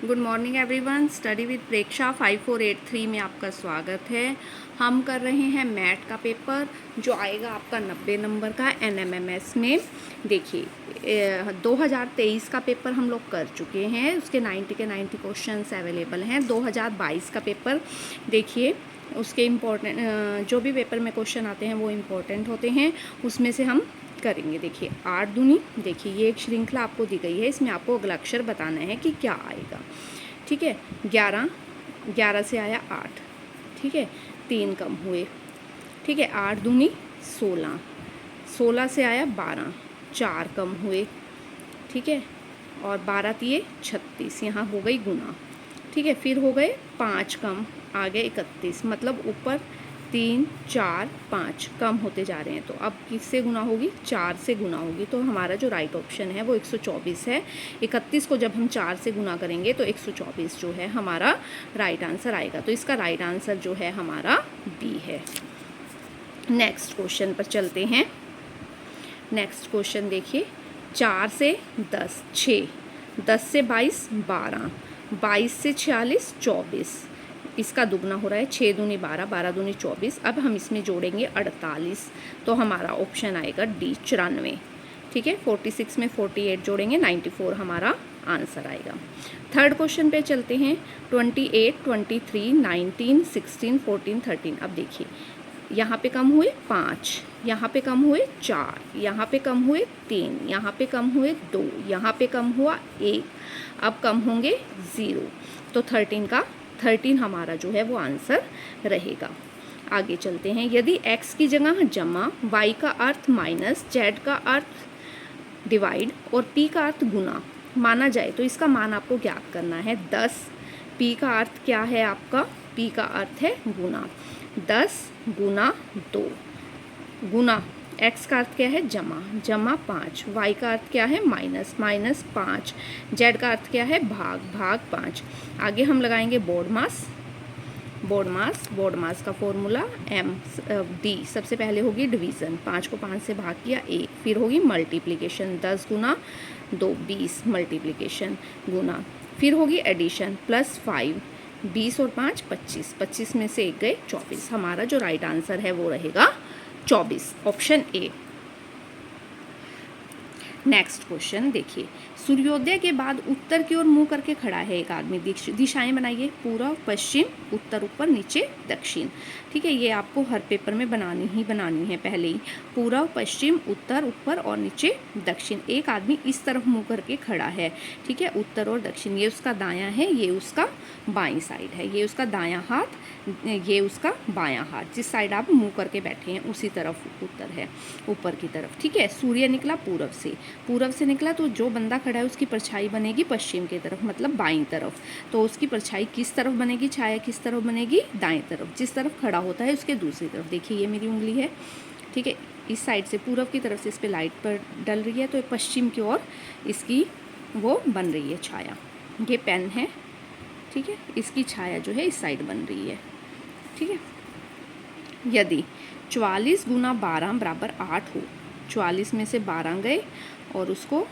Good morning everyone. Study with Preksha 5483 में आपका स्वागत है। हम कर रहे हैं मैथ का पेपर जो आएगा आपका 90 नंबर का एनएमएमएस में। देखिए 2023 का पेपर हम लोग कर चुके हैं, उसके 90 के 90 क्वेश्चंस अवेलेबल हैं। 2022 का पेपर देखिए, उसके इम्पोर्टेंट जो भी पेपर में क्वेश्चन आते हैं वो इम्पोर्टेंट होते हैं, उसमें से हम करेंगे। देखिए 8 दूनी, देखिए ये एक श्रृंखला आपको दी गई है, इसमें आपको अगला अक्षर बताना है कि क्या आएगा। ठीक है, 11, 11 से आया 8, ठीक है, 3 कम हुए। ठीक है, 8 दूनी 16, 16 से आया 12, 4 कम हुए। ठीक है, और 12 तिये 36, यहाँ हो गई गुना। ठीक है, फिर हो गए 5 कम, आ गए 31, मतलब ऊपर 3, 4, 5 कम होते जा रहे हैं। तो अब किससे गुना होगी? 4 से गुना होगी। तो हमारा जो राइट ऑप्शन है वो 124 है। 31 को जब हम 4 से गुना करेंगे तो 124 जो है हमारा राइट आंसर आएगा। तो इसका राइट आंसर जो है हमारा बी है। नेक्स्ट क्वेश्चन पर चलते हैं। नेक्स्ट क्वेश्चन देखिए, 4 से 10 6, 10 से 22 12, 22 से 46 24, इसका दुगना हो रहा है। 6 दूनी 12, 12 दूनी 24। अब हम इसमें जोड़ेंगे 48, तो हमारा ऑप्शन आएगा डी 94। ठीक है, 46 में 48 जोड़ेंगे 94 हमारा आंसर आएगा। थर्ड क्वेश्चन पे चलते हैं। 28, 23, 19, 16, 14, 13। अब देखिए यहाँ पे कम हुए 5, यहाँ पे कम हुए 4, यहाँ पे कम हुए 3, यहाँ पे कम हुए 2, यहाँ पे कम हुआ 1, अब कम होंगे 0। तो 13 हमारा जो है वो आंसर रहेगा। आगे चलते हैं। यदि x की जगह जमा, y का अर्थ माइनस, z का अर्थ डिवाइड और p का अर्थ गुना माना जाए तो इसका मान आपको ज्ञात करना है। 10, p का अर्थ क्या है आपका? p का अर्थ है गुना। 10 गुना 2, गुना x का अर्थ क्या है? जमा, जमा 5, y का अर्थ क्या है? माइनस, माइनस 5, z का अर्थ क्या है? भाग, भाग 5। आगे हम लगाएंगे बोर्ड मास। बोर्ड मास का फॉर्मूला MD। सबसे पहले होगी डिवीज़न, 5 को 5 से भाग किया 1, फिर होगी मल्टीप्लिकेशन, 10 गुना 2 20 मल्टीप्लिकेशन गुना, फिर होगी एडिशन +5, 20 और 5 25, 25 में से 1 गए 24। हमारा जो राइट आंसर है वो रहेगा 24, ऑप्शन ए। नेक्स्ट क्वेश्चन देखिए, सूर्योदय के बाद उत्तर की ओर मुंह करके खड़ा है एक आदमी। दिशाएं बनाइए, पूर्व, पश्चिम, उत्तर, ऊपर, नीचे, दक्षिण। ठीक है, ये आपको हर पेपर में बनानी है पहले ही। पूर्व, पश्चिम, उत्तर, ऊपर और नीचे, दक्षिण। एक आदमी इस तरफ मुंह करके खड़ा है। ठीक है, उत्तर और दक्षिण, ये उसका दायां है, ये उसका बाईं साइड है, ये उसका दायां हाथ, ये उसका बायां हाथ। जिस साइड आप मुंह करके बैठे हैं उसी तरफ उत्तर है, ऊपर की तरफ। ठीक है, सूर्य निकला पूरब से निकला, तो जो बंदा खड़ा है उसकी परछाई बनेगी पश्चिम की तरफ, मतलब बाईं तरफ। तो उसकी परछाई किस तरफ बनेगी? छाया किस तरफ बनेगी? दाएं तरफ। जिस तरफ खड़ा होता है उसके दूसरी तरफ। देखिए ये मेरी उंगली है, ठीक है, इस साइड से पूरब की तरफ से इस पर लाइट पर डल रही है, तो पश्चिम की ओर इसकी वो बन रही है छाया। ये पेन है, ठीक है, इसकी छाया जो है इस साइड बन रही है। ठीक है, यदि 44 गुना 12 बराबर 8 हो, 44 में से 12 गए और उसको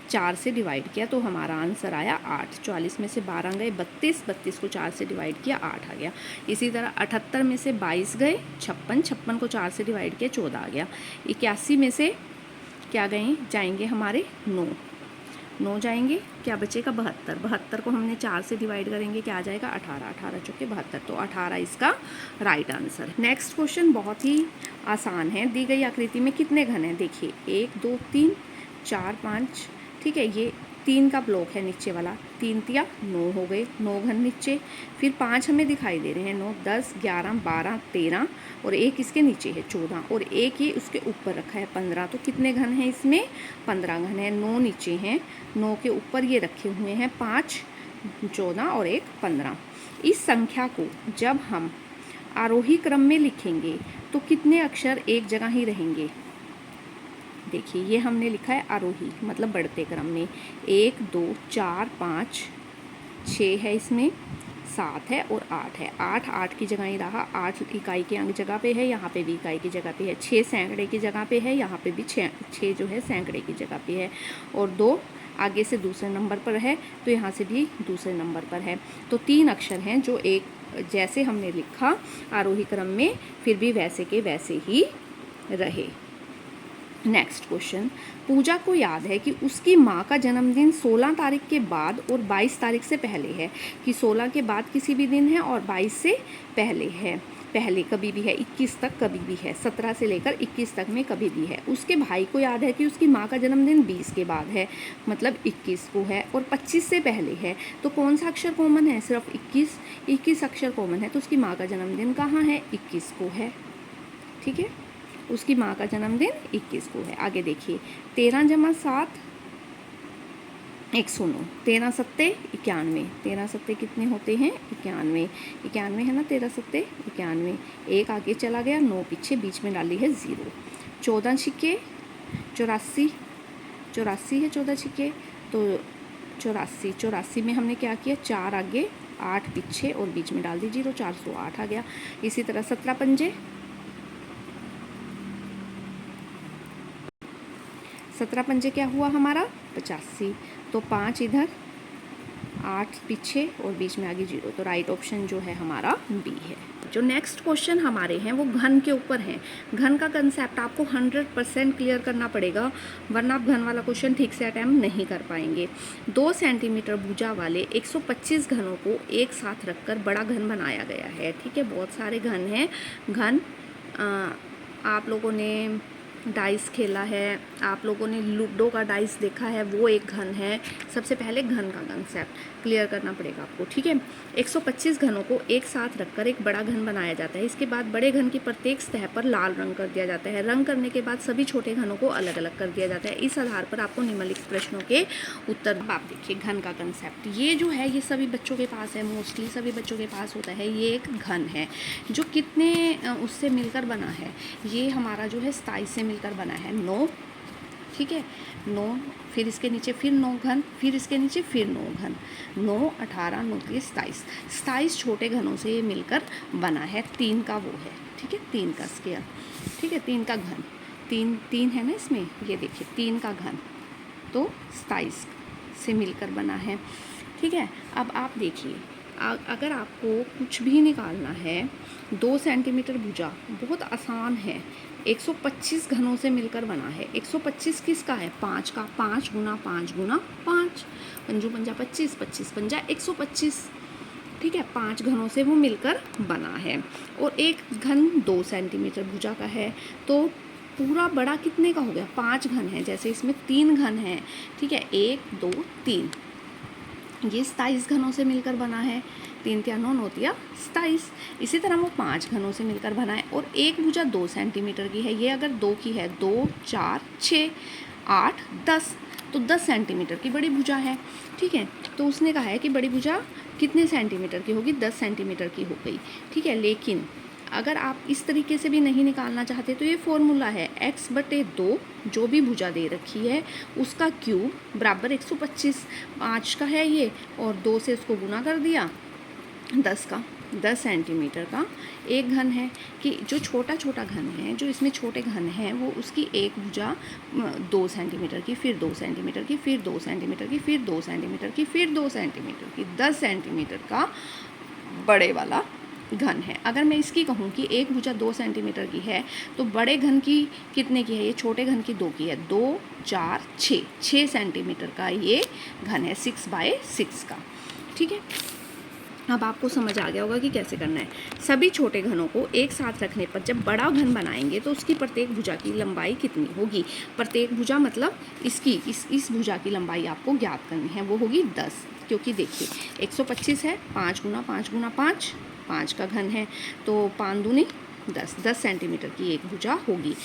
4 से डिवाइड किया तो हमारा आंसर आया 8। 44 में से 12 गए 32, 32 को 4 से डिवाइड किया 8 आ गया। इसी तरह 78 में से 22 गए 56, 56 को 4 से डिवाइड किया 14 आ गया। 81 में से क्या गए? जाएंगे हमारे 9 जाएंगे, क्या बचेगा? 72, 72 को हमने 4 से डिवाइड करेंगे, क्या आ जाएगा? 18, 18 चौके 72, तो 18 इसका राइट आंसर। नेक्स्ट क्वेश्चन बहुत ही आसान है। दी गई आकृति में कितने घन हैं? देखिए 1 2 3 4 5, ठीक है, ये 3 का ब्लॉक है नीचे वाला, 3 तिया 9 हो गए, 9 घन नीचे। फिर 5 हमें दिखाई दे रहे हैं, 9 10 11 12 13 और एक इसके नीचे है 14 और एक ये उसके ऊपर रखा है 15। तो कितने घन हैं इसमें? 15 घन है। 9 नीचे हैं, 9 के ऊपर ये रखे हुए हैं 5, 14 और एक 15। इस संख्या को जब हम आरोही क्रम में लिखेंगे तो कितने अक्षर एक जगह ही रहेंगे? देखिए ये हमने लिखा है आरोही, मतलब बढ़ते क्रम में। 1 2 4 5 6 है, इसमें 7 है और 8 है। 8 की जगह ही रहा, 8 इकाई के अंक जगह पे है, यहाँ पे भी इकाई की जगह पे है। 6 सैकड़े की जगह पे है, यहाँ पे भी 6 जो है सैकड़े की जगह पे है। और 2 आगे से दूसरे नंबर पर है तो यहाँ से भी दूसरे नंबर पर है। तो 3 अक्षर हैं जो एक जैसे हमने लिखा आरोही क्रम में फिर भी वैसे के वैसे ही रहे। नेक्स्ट क्वेश्चन, पूजा को याद है कि उसकी माँ का जन्मदिन 16 तारीख के बाद और 22 तारीख से पहले है, कि 16 के बाद किसी भी दिन है और 22 से पहले है, पहले कभी भी है, 21 तक कभी भी है, 17 से लेकर 21 तक में कभी भी है। उसके भाई को याद है कि उसकी माँ का जन्मदिन 20 के बाद है, मतलब 21 को है, और 25 से पहले है। तो कौन सा अक्षर कॉमन है? सिर्फ 21 अक्षर कॉमन है। तो उसकी माँ का जन्मदिन कहाँ है? 21 को है। ठीक है, उसकी माँ का जन्मदिन 21 को है। आगे देखिए, 13 जमा 7 109, 13 सत्ते 91, 13 सत्ते कितने होते हैं? 91, 91 है ना, 13 सत्ते 91, एक आगे चला गया, 9 पीछे, बीच में डाली है 0। 14 छिक्के 84, 84 है 14 छिक्के, तो 84 में हमने क्या किया? 4 आगे 8 पीछे और बीच में डाल दी 0, 408 आ गया। इसी तरह 17 पंजे 17 पंजे क्या हुआ हमारा? 85, तो 5 इधर 8 पीछे और बीच में आगे 0, तो राइट ऑप्शन जो है हमारा बी है। जो नेक्स्ट क्वेश्चन हमारे हैं वो घन के ऊपर हैं। घन का कंसेप्ट आपको 100% क्लियर करना पड़ेगा, वरना आप घन वाला क्वेश्चन ठीक से अटैम्प्ट नहीं कर पाएंगे। 2 सेंटीमीटर भुजा वाले 125 घनों को एक साथ रखकर बड़ा घन बनाया गया है। ठीक है, बहुत सारे घन हैं। घन आप लोगों ने डाइस खेला है, आप लोगों ने लूडो का डाइस देखा है, वो एक घन है। सबसे पहले घन का कंसेप्ट क्लियर करना पड़ेगा आपको। ठीक है, 125 घनों को एक साथ रखकर एक बड़ा घन बनाया जाता है। इसके बाद बड़े घन की प्रत्येक सतह पर लाल रंग कर दिया जाता है। रंग करने के बाद सभी छोटे घनों को अलग अलग कर दिया जाता है। इस आधार पर आपको निम्नलिखित प्रश्नों के उत्तर। आप देखिए घन का कंसेप्ट, ये जो है ये सभी बच्चों के पास है, मोस्टली सभी बच्चों के पास होता है। ये एक घन है जो कितने उससे मिलकर बना है? ये हमारा जो है 27 से मिलकर बना है, 9। ठीक है, 9, फिर इसके नीचे फिर 9 घन, फिर इसके नीचे फिर 9 घन, 9 18 9 27, 27 छोटे घनों से ये मिलकर बना है। 3 का वो है, ठीक है, 3 का स्क्वायर, ठीक है, 3 का घन, 3 है ना इसमें, ये देखिए 3 का घन, तो 27 से मिलकर बना है। ठीक है, अब आप देखिए अगर आपको कुछ भी निकालना है, 2 सेंटीमीटर भुजा बहुत आसान है, 125 घनों से मिलकर बना है। 125 किसका है? 5 का, 5 गुना 5 गुना 5, पंजू पंजा 25, 25 पंजा 125। ठीक है, 5 घनों से वो मिलकर बना है। और एक घन 2 सेंटीमीटर भुजा का है, तो पूरा बड़ा कितने का हो गया? 5 घन है, जैसे इसमें 3 घन है। ठीक है, 1 2 3, ये 27 घनों से मिलकर बना है। 3 3 9 9 3 27। इसी तरह वो 5 घनों से मिलकर बना है। और एक भुजा 2 सेंटीमीटर की है, ये अगर 2 की है, 2 4 6 8 10, तो 10 सेंटीमीटर की बड़ी भुजा है। ठीक है, तो उसने कहा है कि बड़ी भुजा कितने सेंटीमीटर की होगी? 10 सेंटीमीटर की हो गई। ठीक है, लेकिन अगर आप इस तरीके से भी नहीं निकालना चाहते तो ये फॉर्मूला है, x/2 जो भी भुजा दे रखी है उसका क्यूब बराबर 125। 5 का है ये, और 2 से इसको गुना कर दिया, 10 का, 10 सेंटीमीटर का एक घन है। कि जो छोटा छोटा घन है, जो इसमें छोटे घन हैं, वो उसकी एक भुजा 2 सेंटीमीटर की, फिर 2 सेंटीमीटर की, फिर 2 सेंटीमीटर की, फिर 2 सेंटीमीटर की, फिर 2 सेंटीमीटर की, 10 सेंटीमीटर का बड़े वाला घन है। अगर मैं इसकी कहूँ कि एक भुजा 2 सेंटीमीटर की है, तो बड़े घन की कितने की है? ये छोटे घन की 2 की है, 2 4 6 सेंटीमीटर का ये घन है, 6/6 का। ठीक है, अब आपको समझ आ गया होगा कि कैसे करना है। सभी छोटे घनों को एक साथ रखने पर जब बड़ा घन बनाएंगे तो उसकी प्रत्येक भुजा की लंबाई कितनी होगी? प्रत्येक भुजा मतलब इसकी इस भुजा की लंबाई आपको ज्ञात करनी है, वो होगी 10। क्योंकि देखिए 125 है, 5 गुना 5 गुना 5, 5 का घन है, तो 5 दूनी 10 सेंटीमीटर की एक भुजा होगी।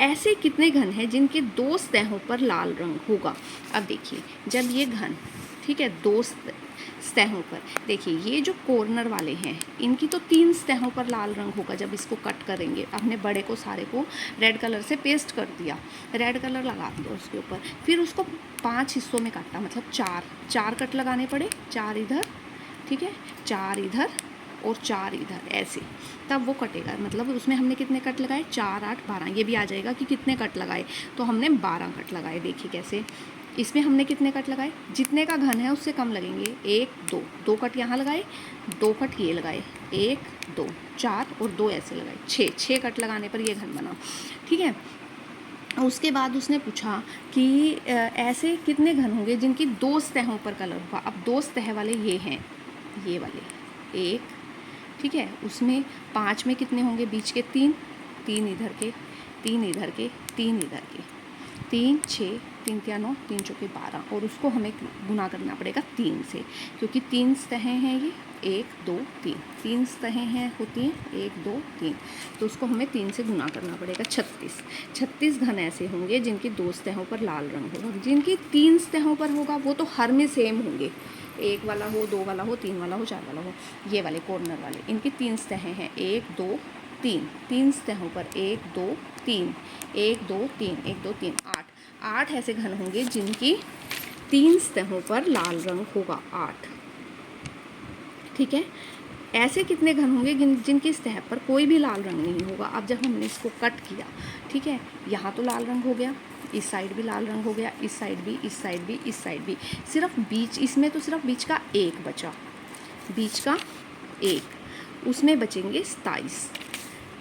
ऐसे कितने घन हैं जिनके 2 सतहों पर लाल रंग होगा? अब देखिए जब ये घन, ठीक है, 2 सतहों पर, देखिए ये जो कॉर्नर वाले हैं इनकी तो 3 सतहों पर लाल रंग होगा। जब इसको कट करेंगे, हमने बड़े को सारे को रेड कलर से पेस्ट कर दिया, रेड कलर लगा दिया उसके ऊपर, फिर उसको 5 हिस्सों में काटा, मतलब 4 कट लगाने पड़े, 4 इधर, ठीक है, 4 इधर और 4 इधर, ऐसे, तब वो कटेगा। मतलब उसमें हमने कितने कट लगाए? 4 8 12, ये भी आ जाएगा कि कितने कट लगाए, तो हमने 12 कट लगाए। देखिए कैसे, इसमें हमने कितने कट लगाए, जितने का घन है उससे कम लगेंगे, 1 2, 2 कट यहाँ लगाए, 2 कट ये लगाए, 1 2 4 और 2 ऐसे लगाए, 6 कट लगाने पर ये घन बना। ठीक है, उसके बाद उसने पूछा कि ऐसे कितने घन होंगे जिनकी 2 सतहों पर कलर होगा। अब 2 सतह वाले ये हैं, ये वाले 1, ठीक है, उसमें 5 में कितने होंगे, बीच के 3, 3 इधर के, 3 इधर के, 3 इधर के, 3 6 3 3 9 3 चौके 12, और उसको हमें गुना करना पड़ेगा 3 से, क्योंकि 3 सतहें हैं ये, 1 2 3, 3 सतहें हैं होती हैं 1 2 3, तो उसको हमें 3 से गुना करना पड़ेगा। 36 घन ऐसे होंगे जिनकी 2 सतहों पर लाल रंग होगा। जिनकी 3 सतहों पर होगा वो तो हर में सेम होंगे, 1 वाला हो, 2 वाला हो, 3 वाला हो, 4 वाला हो। ये वाले कॉर्नर वाले, इनकी 3 सतहें हैं, 1 2 3, 3 सतहों पर 1 2 3, 1 2 3, 1 2 3, 8 ऐसे घन होंगे जिनकी 3 सतहों पर लाल रंग होगा, 8। ठीक है, ऐसे कितने घन होंगे जिनकी सतह पर कोई भी लाल रंग नहीं होगा। अब जब हमने इसको कट किया, ठीक है, यहाँ तो लाल रंग हो गया, इस साइड भी लाल रंग हो गया, इस साइड भी, इस साइड भी, इस साइड भी, सिर्फ बीच, इसमें तो सिर्फ बीच का 1 बचा, बीच का 1, उसमें बचेंगे 27,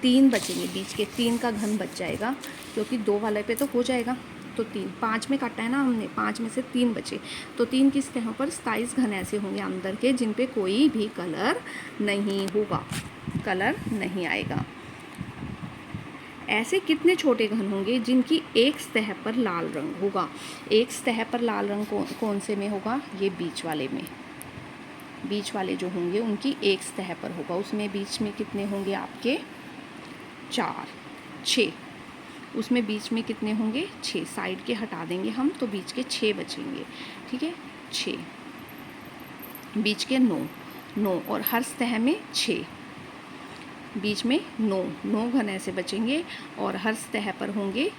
3 बचेंगे, बीच के 3 का घन बच जाएगा, क्योंकि 2 वाले पे तो हो जाएगा, तो 3, 5 में काटा है ना हमने, 5 में से 3 बचे, तो 3 की सतहों पर 27 घन ऐसे होंगे अंदर के जिन पे कोई भी कलर नहीं होगा, कलर नहीं आएगा। ऐसे कितने छोटे घन होंगे जिनकी एक सतह पर लाल रंग होगा। एक सतह पर लाल रंग कौन से में होगा, ये बीच वाले में, बीच वाले जो होंगे उनकी एक सतह पर होगा, उसमें बीच में कितने होंगे आपके 4 6, उसमें बीच में कितने होंगे 6, साइड के हटा देंगे हम तो बीच के 6 बचेंगे। ठीक है, 6, बीच के 9 और हर सतह में 6, बीच में 9 घन ऐसे बचेंगे और हर सतह पर होंगे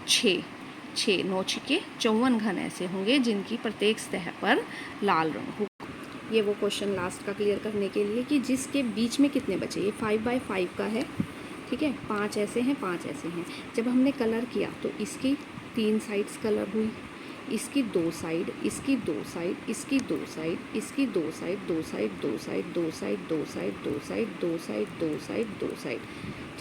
6 9 6 54 घन ऐसे होंगे जिनकी प्रत्येक सतह पर लाल रंग होगा। ये वो क्वेश्चन लास्ट का क्लियर करने के लिए कि जिसके बीच में कितने बचे, ये 5/5 का है। ठीक है, 5 ऐसे हैं, 5 ऐसे हैं। जब हमने कलर किया तो इसकी 3 साइड्स कलर हुई, इसकी 2 साइड, इसकी 2 साइड, इसकी 2 साइड, इसकी 2 side, 2 side, 2 side, 2 side, 2 side, 2 side, 2 side, 2 side, 2 side.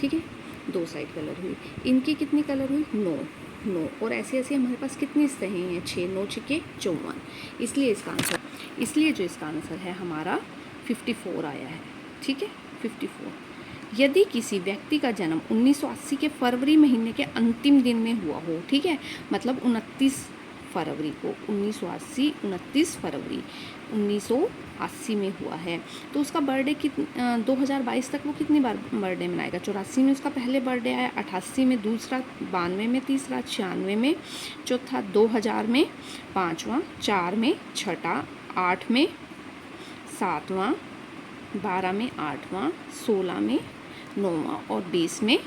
ठीक है, 2 साइड कलर हुई। इनकी कितनी कलर हुई, 9 और ऐसे ऐसे हमारे पास कितनी सतहें हैं, 6 9 6 54। इसलिए इसका आंसर, इसलिए जो इसका आंसर है हमारा 54 आया है। ठीक है, 54। यदि किसी व्यक्ति का जन्म 1980 के फरवरी महीने के अंतिम दिन में हुआ हो, ठीक है, मतलब 29 फरवरी को, 1980 29 फरवरी 1980 में हुआ है, तो उसका बर्थडे 2022 तक वो कितनी बार बर्थडे मनाएगा। 84 में उसका पहले बर्थडे आया, 88 में दूसरा, 92 में तीसरा, 96 में चौथा, 2000 में पाँचवा, 4 में छठा, 8 में सातवां, 12 में आठवां, 16 में 9वां और 20 में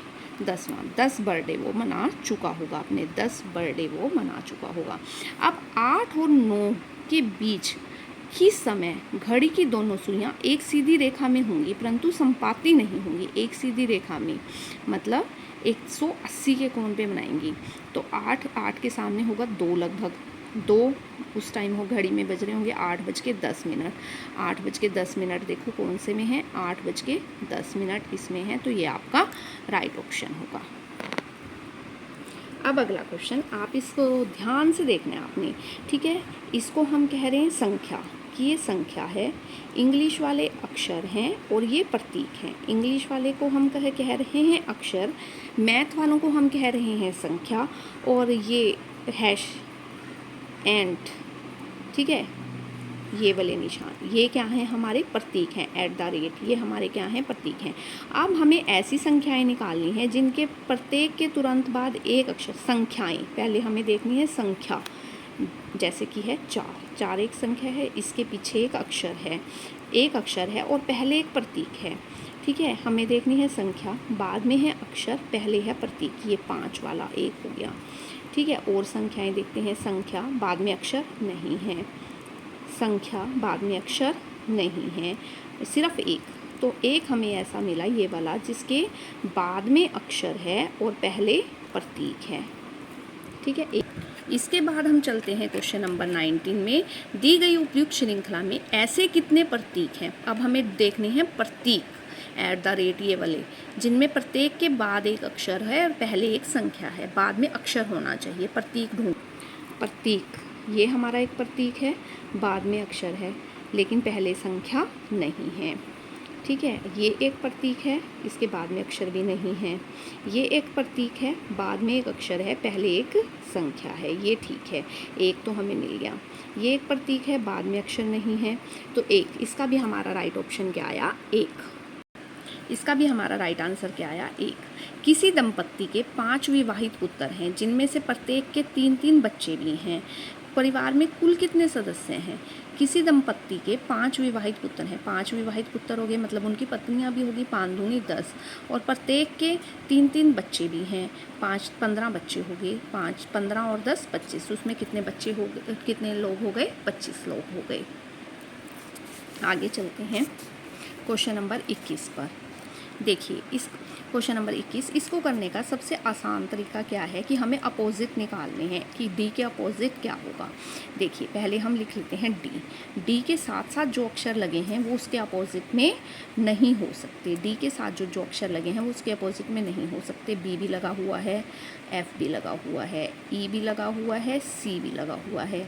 10वां। 10 बर्थडे वो मना चुका होगा, अपने 10 बर्थडे वो मना चुका होगा। अब 8 और 9 के बीच किस समय घड़ी की दोनों सुइयां एक सीधी रेखा में होंगी परंतु संपाती नहीं होंगी। एक सीधी रेखा में मतलब 180 के कोण पे बनाएंगी, तो 8 के सामने होगा 2 लगभग, 2 उस टाइम हो घड़ी में बज रहे होंगे 8:10। 8:10 देखो कौन से में है, 8:10 इसमें है, तो ये आपका राइट ऑप्शन होगा। अब अगला क्वेश्चन, आप इसको ध्यान से देखना है आपने। ठीक है, इसको हम कह रहे हैं संख्या, कि ये संख्या है, इंग्लिश वाले अक्षर हैं और ये प्रतीक हैं। इंग्लिश वाले को हम कह रहे हैं अक्षर, मैथ वालों को हम कह रहे हैं संख्या, और ये हैश एंड, ठीक है, ये वाले निशान ये क्या हैं, हमारे प्रतीक हैं, @ ये हमारे क्या हैं, प्रतीक हैं। अब हमें ऐसी संख्याएं निकालनी है जिनके प्रत्येक के तुरंत बाद एक अक्षर, संख्याएं पहले हमें देखनी है संख्या, जैसे कि है 4 एक संख्या है, इसके पीछे एक अक्षर है और पहले एक प्रतीक है। ठीक है, हमें देखनी है संख्या, बाद में है अक्षर, पहले है प्रतीक, ये 5 वाला 1 हो गया। ठीक है, और संख्याएं देखते हैं, संख्या बाद में अक्षर नहीं है, संख्या बाद में अक्षर नहीं है, सिर्फ 1, तो एक हमें ऐसा मिला ये वाला जिसके बाद में अक्षर है और पहले प्रतीक है। ठीक है, इसके बाद हम चलते हैं क्वेश्चन नंबर 19 में। दी गई उपयुक्त श्रृंखला में ऐसे कितने प्रतीक हैं। अब हमें देखने हैं प्रतीक @ ये वाले, जिनमें प्रत्येक के बाद एक अक्षर है और पहले एक संख्या है, बाद में अक्षर होना चाहिए। प्रतीक ढूंढ। प्रतीक, ये हमारा एक प्रतीक है, बाद में अक्षर है लेकिन पहले संख्या नहीं है। ठीक है, ये एक प्रतीक है, इसके बाद में अक्षर भी नहीं है। ये एक प्रतीक है, बाद में एक अक्षर है, पहले एक संख्या है। ये ठीक है, एक तो हमें मिल गया। ये एक प्रतीक है, बाद में अक्षर नहीं है, तो एक। इसका भी हमारा राइट ऑप्शन क्या आया, एक। इसका भी हमारा राइट आंसर क्या आया, एक। किसी दंपत्ति के 5 विवाहित पुत्र हैं, जिनमें से प्रत्येक के 3-3 बच्चे भी हैं। परिवार में कुल कितने सदस्य हैं। किसी दंपत्ति के 5 विवाहित पुत्र हैं। 5 विवाहित पुत्र हो गए, मतलब उनकी पत्नियां भी होगी, 5 दूनी 10, और प्रत्येक के 3-3 बच्चे भी हैं। 15 बच्चे हो गए, 5 15 और 10 25। उसमें कितने बच्चे हो गए, कितने लोग हो गए, 25 लोग हो गए। आगे चलते हैं क्वेश्चन नंबर 21 पर। देखिए, इस क्वेश्चन नंबर 21, इसको करने का सबसे आसान तरीका क्या है कि हमें अपोजिट निकालने हैं कि डी के अपोजिट क्या होगा। देखिए, पहले हम लिख लेते हैं डी। डी के साथ साथ जो अक्षर लगे हैं वो उसके अपोजिट में नहीं हो सकते। डी के साथ जो अक्षर लगे हैं वो उसके अपोजिट में नहीं हो सकते। बी भी लगा हुआ है, एफ भी लगा हुआ है, ई भी लगा हुआ है, सी भी लगा हुआ है,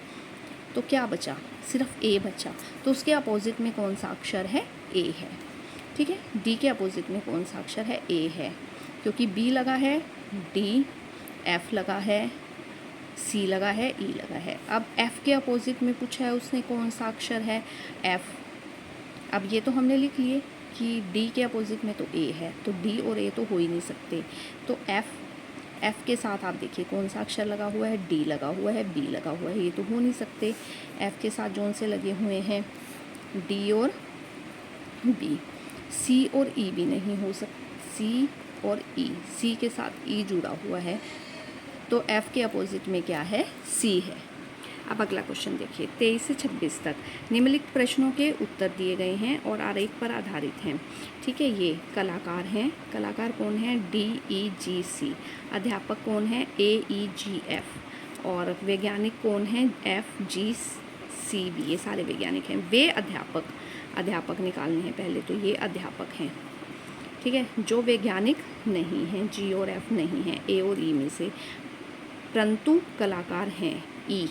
तो क्या बचा, सिर्फ ए बचा। तो उसके अपोजिट में कौन सा अक्षर है, ए है। ठीक है, डी के अपोजिट में कौन सा अक्षर है, ए है, क्योंकि बी लगा है, डी, एफ लगा है, सी लगा है, ई लगा है। अब एफ के अपोजिट में पूछा है उसने कौन सा अक्षर है, एफ। अब ये तो हमने लिख लिए कि डी के अपोजिट में तो ए है, तो डी और ए तो हो ही नहीं सकते। तो एफ के साथ आप देखिए कौन सा अक्षर लगा हुआ है, डी लगा हुआ है, बी लगा हुआ है, ये तो हो नहीं सकते। एफ के साथ जोन से लगे हुए हैं डी और बी। सी और ई भी नहीं हो सकते, सी और ई, सी के साथ ई जुड़ा हुआ है, तो एफ के अपोजिट में क्या है, सी है। अब अगला क्वेश्चन देखिए, 23 से 26 तक निम्नलिखित प्रश्नों के उत्तर दिए गए हैं और आरेख पर आधारित हैं। ठीक है, ये कलाकार हैं, कलाकार कौन है, DEGC। अध्यापक कौन है, AEGF। और वैज्ञानिक कौन है, FGCB। ये सारे वैज्ञानिक हैं। वे अध्यापक निकालने हैं पहले, तो ये अध्यापक हैं। ठीक है, जो वैज्ञानिक नहीं हैं, G और F नहीं हैं, A और E में से, परंतु कलाकार हैं, E,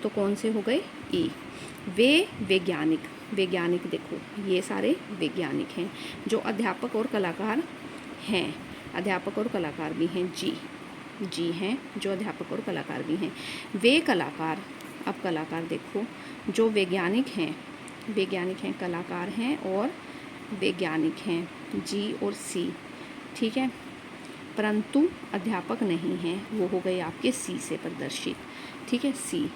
तो कौन से हो गए, E। वे वैज्ञानिक देखो, ये सारे वैज्ञानिक हैं। जो अध्यापक और कलाकार हैं, अध्यापक और कलाकार भी हैं, जी हैं, जो अध्यापक और कलाकार भी हैं। वे कलाकार, अब कलाकार देखो, जो वैज्ञानिक हैं, कलाकार हैं और वैज्ञानिक हैं, जी और सी। ठीक है, परंतु अध्यापक नहीं हैं, वो हो गए आपके सी से प्रदर्शित। ठीक है, सी।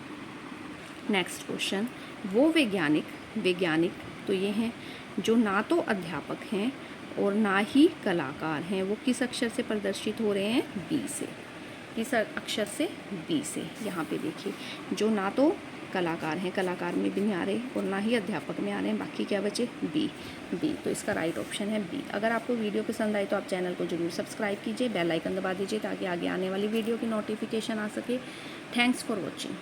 नेक्स्ट क्वेश्चन, वो वैज्ञानिक तो ये हैं जो ना तो अध्यापक हैं और ना ही कलाकार हैं, वो किस अक्षर से प्रदर्शित हो रहे हैं, बी से। किस अक्षर से, बी से। यहाँ पे देखिए, जो ना तो कलाकार हैं, कलाकार में भी नहीं आ रहे, और ना ही अध्यापक में आ रहे हैं, बाकी क्या बचे, बी। तो इसका राइट ऑप्शन है बी। अगर आपको वीडियो पसंद आए तो आप चैनल को जरूर सब्सक्राइब कीजिए, बेल आइकन दबा दीजिए ताकि आगे आने वाली वीडियो की नोटिफिकेशन आ सके। Thanks for watching.